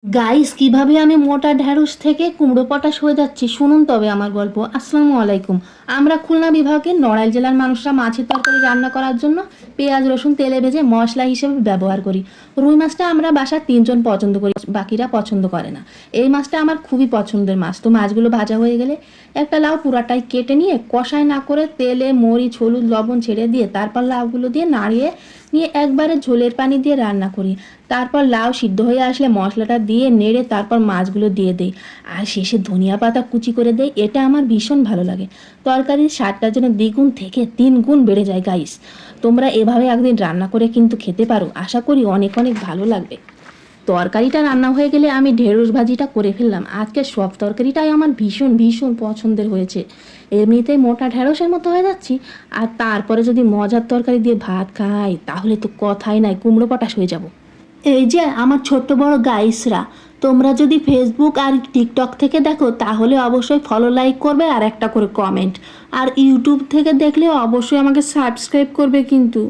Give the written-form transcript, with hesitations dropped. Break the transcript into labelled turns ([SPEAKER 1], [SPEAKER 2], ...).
[SPEAKER 1] Guys, কিভাবে আমি মোটা ঢ্যাঁড়স থেকে কুমড়ো পটাশ হয়ে যাচ্ছি শুনুন তবে আমার গল্প। আসসালামু আলাইকুম। আমরা খুলনা বিভাগের নড়াইল জেলার মানুষরা মাছের তরকারি রান্না করার জন্য পেঁয়াজ রসুন তেলে ভেজে মশলা হিসেবে ব্যবহার করি। রুই মাছটা আমরা বাসার 3 জন পছন্দ করি, বাকিরা পছন্দ করে না। এই মাছটা আমার খুবই পছন্দের মাছ। তো মাছগুলো ভাজা হয়ে গেলে একটা লাউ পুরাটাই কেটে নিয়ে কষায় না করে তেলে মরিচ হলুদ লবণ ছেড়ে দিয়ে তারপর লাউগুলো দিয়ে নাড়িয়ে নিয়ে একবারে ঝোলের পানি দিয়ে রান্না করি। তারপর লাউ সিদ্ধ হয়ে আসলে মশলাটা দিয়ে নেড়ে তারপর মাছগুলো দিয়ে দেই, আর শেষে ধনিয়া পাতা কুচি করে দেই। এটা আমার ভীষণ ভালো লাগে। তরকারির স্বাদটা যেন দ্বিগুণ থেকে 3 গুণ বেড়ে যায়। গাইস, তোমরা এভাবে একদিন রান্না করে কিন্তু খেতে পারো, আশা করি অনেক অনেক ভালো লাগবে। তরকারিটা রান্না হয়ে গেলে আমি ঢেঁড়স ভাজিটা করে ফেললাম। আজকে সব তরকারিটাই আমার ভীষণ ভীষণ পছন্দের হয়েছে। এমনিতেই মোটা ঢেঁড়সের মতো হয়ে যাচ্ছি, আর তারপরে যদি মজার তরকারি দিয়ে ভাত খাই তাহলে তো কথাই নাই, কুমড়ো পটাশ হয়ে যাব। এই যে আমার ছোট্ট বড় গাইসরা, তোমরা যদি ফেসবুক আর টিকটক থেকে দেখো তাহলে অবশ্যই ফলো লাইক করবে আর একটা করে কমেন্ট, আর ইউটিউব থেকে দেখলে অবশ্যই আমাকে সাবস্ক্রাইব করবে কিন্তু।